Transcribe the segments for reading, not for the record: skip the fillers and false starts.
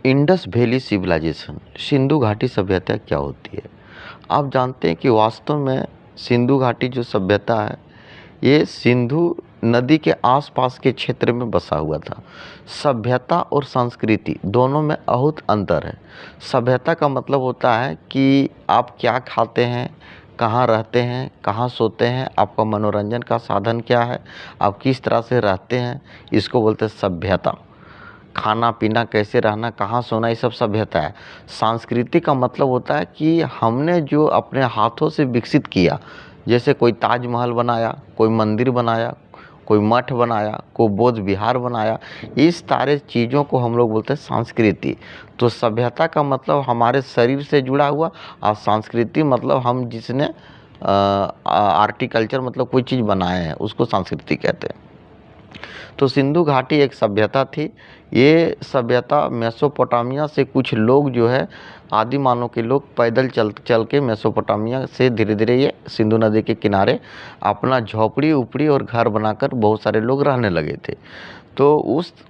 Indus valley civilisation, Sindhu घाटी सभ्यता क्या होती है? आप जानते हैं कि वास्तव में सिंधु घाटी जो सभ्यता है, ये सिंधु नदी के आसपास के क्षेत्र में बसा हुआ था। सभ्यता और संस्कृति दोनों में बहुत अंतर है। सभ्यता का मतलब होता है कि आप क्या खाते हैं, कहाँ रहते हैं, कहाँ सोते हैं, आपका मनोरंजन का साधन क्या है, आप किस तरह से रहते हैं, इसको बोलते हैं सभ्यता। खाना पीना, कैसे रहना, कहाँ सोना, ये सब सभ्यता है। संस्कृति का मतलब होता है कि हमने जो अपने हाथों से विकसित किया, जैसे कोई ताजमहल बनाया, कोई मंदिर बनाया, कोई मठ बनाया, कोई बौद्ध विहार बनाया, इस सारे चीज़ों को हम लोग बोलते हैं संस्कृति। तो सभ्यता का मतलब हमारे शरीर से जुड़ा हुआ, और संस्कृति मतलब हम जिसने आर्टिकल्चर मतलब कोई चीज़ बनाए हैं उसको संस्कृति कहते हैं। तो सिंधु घाटी एक सभ्यता थी। ये सभ्यता मेसोपोटामिया से कुछ लोग जो है, आदि मानव के लोग पैदल चल के मेसोपोटामिया से धीरे धीरे ये सिंधु नदी के किनारे अपना झोपड़ी उपड़ी और घर बनाकर बहुत सारे लोग रहने लगे थे। तो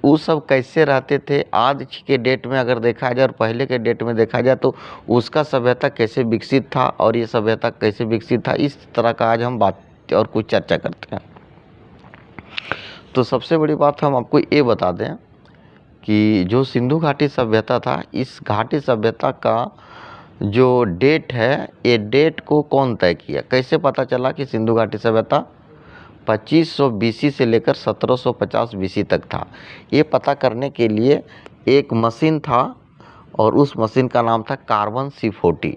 उस सब कैसे रहते थे, आज के डेट में अगर देखा जाए और पहले के डेट में देखा जाए, तो उसका सभ्यता कैसे विकसित था और ये सभ्यता कैसे विकसित था, इस तरह का आज हम बात और कुछ चर्चा करते हैं। तो सबसे बड़ी बात हम आपको ये बता दें कि जो सिंधु घाटी सभ्यता था, इस घाटी सभ्यता का जो डेट है, ये डेट को कौन तय किया? कैसे पता चला कि सिंधु घाटी सभ्यता 2500 बीसी से लेकर 1750 बीसी तक था? ये पता करने के लिए एक मशीन था और उस मशीन का नाम था कार्बन C40।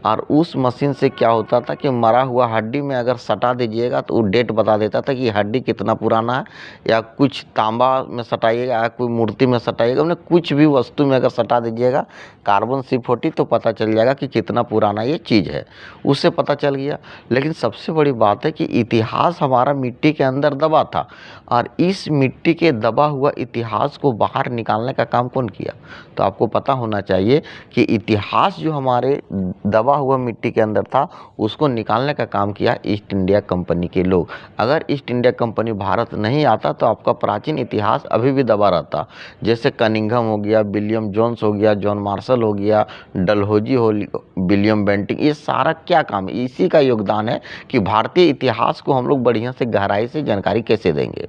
और उस मशीन से क्या होता था कि मरा हुआ हड्डी में अगर सटा दीजिएगा तो वो डेट बता देता था कि हड्डी कितना पुराना है, या कुछ तांबा में सटाइएगा या कोई मूर्ति में सटाइएगा, उन्हें कुछ भी वस्तु में अगर सटा दीजिएगा कार्बन C40 तो पता चल जाएगा कि कितना पुराना ये चीज़ है। उससे पता चल गया। लेकिन सबसे बड़ी बात है कि इतिहास हमारा मिट्टी के अंदर दबा था, और इस मिट्टी के दबा हुआ इतिहास को बाहर निकालने का काम कौन किया? तो आपको पता होना चाहिए कि इतिहास जो हमारे दबा हुआ मिट्टी के अंदर था, उसको निकालने का काम किया ईस्ट इंडिया कंपनी के लोग। अगर ईस्ट इंडिया कंपनी भारत नहीं आता तो आपका प्राचीन इतिहास अभी भी दबा रहता। जैसे कनिंघम हो गया, विलियम जोन्स हो गया, जॉन मार्शल हो गया, डलहौजी हो, विलियम बेंटिंग, ये सारा क्या काम है? इसी का योगदान है कि भारतीय इतिहास को हम लोग बढ़िया से गहराई से जानकारी कैसे देंगे।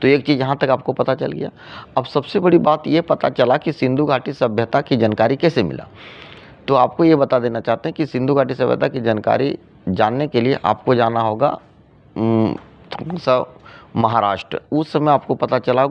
तो एक चीज़ यहाँ तक आपको पता चल गया। अब सबसे बड़ी बात ये पता चला कि सिंधु घाटी सभ्यता की जानकारी कैसे मिला। तो आपको ये बता देना चाहते हैं कि सिंधु घाटी सभ्यता की जानकारी जानने के लिए आपको जाना होगा महाराष्ट्र। उस समय आपको पता चला